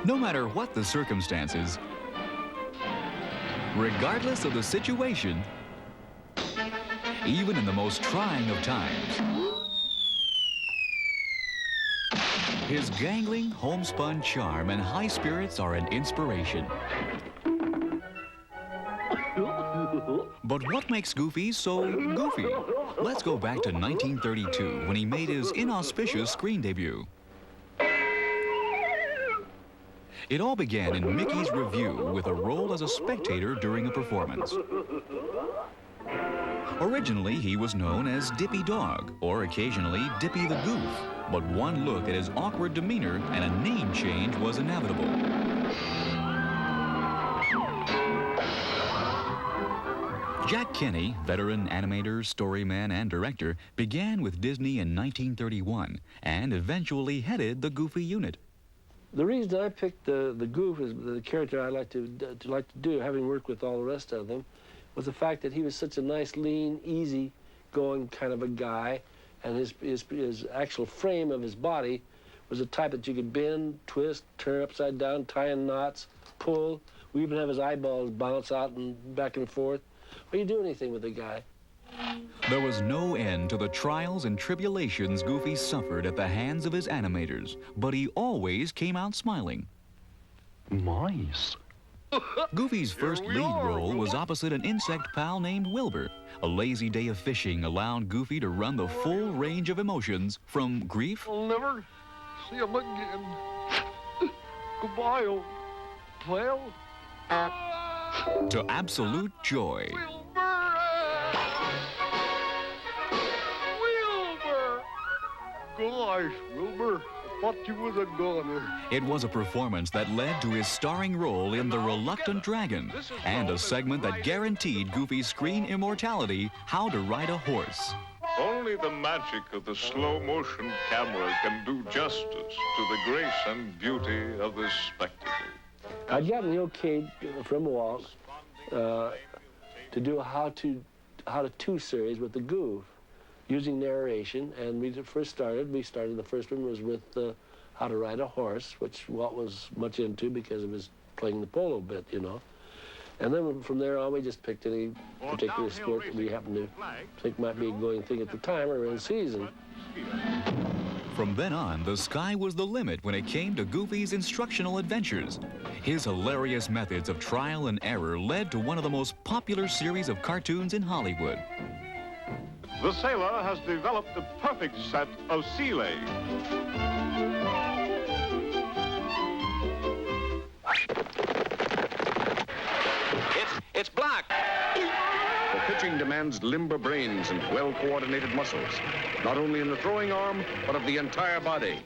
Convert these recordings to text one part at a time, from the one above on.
No matter what the circumstances, regardless of the situation, even in the most trying of times, his gangling, homespun charm and high spirits are an inspiration. But what makes Goofy so goofy? Let's go back to 1932 when he made his inauspicious screen debut. It all began in Mickey's Revue with a role as a spectator during a performance. Originally, he was known as Dippy Dog, or occasionally Dippy the Goof, but one look at his awkward demeanor and a name change was inevitable. Jack Kenny, veteran animator, storyman, and director, began with Disney in 1931 and eventually headed the Goofy unit. The reason I picked the Goof as the character I like to do, having worked with all the rest of them, was the fact that he was such a nice, lean, easy-going kind of a guy, and his actual frame of his body was the type that you could bend, twist, turn upside down, tie in knots, pull. We even have his eyeballs bounce out and back and forth. Well, you do anything with the guy. There was no end to the trials and tribulations Goofy suffered at the hands of his animators, but he always came out smiling. Mice. Goofy's first lead role was opposite an insect pal named Wilbur. A lazy day of fishing allowed Goofy to run the full range of emotions from grief... I'll never see him again. Goodbye, old pal. ...to absolute joy. Gosh, Wilbur, I thought you was a goner. It was a performance that led to his starring role in The Reluctant Dragon and a segment that guaranteed Goofy's screen immortality, How to Ride a Horse. Only the magic of the slow-motion camera can do justice to the grace and beauty of this spectacle. I'd gotten the okay from Walt to do a How to series with the Goof, using narration, and we started the first one was with How to Ride a Horse, which Walt was much into because of his playing the polo bit, you know. And then from there on, we just picked any particular sport that we happened to think might be a going thing at the time or in season. From then on, the sky was the limit when it came to Goofy's instructional adventures. His hilarious methods of trial and error led to one of the most popular series of cartoons in Hollywood. The sailor has developed the perfect set of sea legs. It's blocked. The pitching demands limber brains and well-coordinated muscles, not only in the throwing arm, but of the entire body,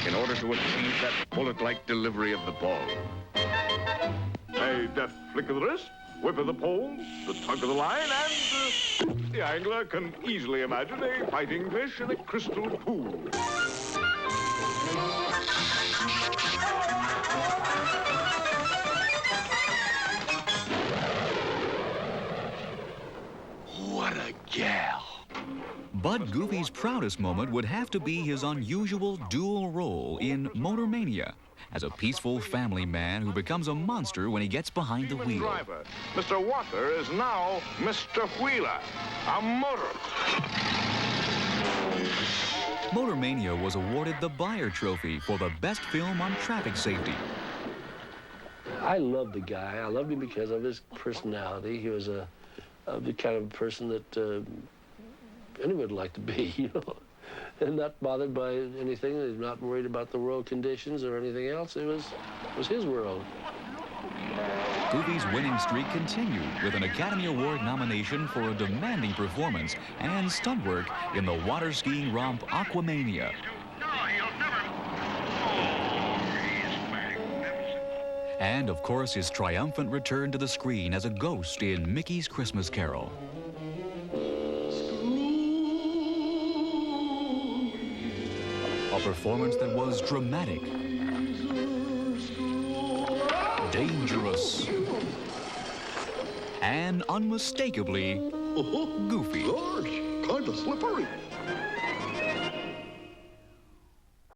in order to achieve that bullet-like delivery of the ball. A deft flick of the wrist, whip of the pole, the tug of the line, and the angler can easily imagine a fighting fish in a crystal pool. What a gal. But Goofy's proudest moment would have to be his unusual dual role in Motor Mania, as a peaceful family man who becomes a monster when he gets behind the wheel. Driver, Mr. Walker is now Mr. Wheeler, a motorist. Motor Mania was awarded the Bayer Trophy for the best film on traffic safety. I loved the guy. I loved him because of his personality. He was the kind of person that anyone would like to be, you know. And not bothered by anything. He's not worried about the world conditions or anything else. It was his world. Goofy's winning streak continued with an Academy Award nomination for a demanding performance and stunt work in the water skiing romp Aquamania. And, of course, his triumphant return to the screen as a ghost in Mickey's Christmas Carol. A performance that was dramatic, dangerous, and unmistakably goofy. Gosh, kind of slippery.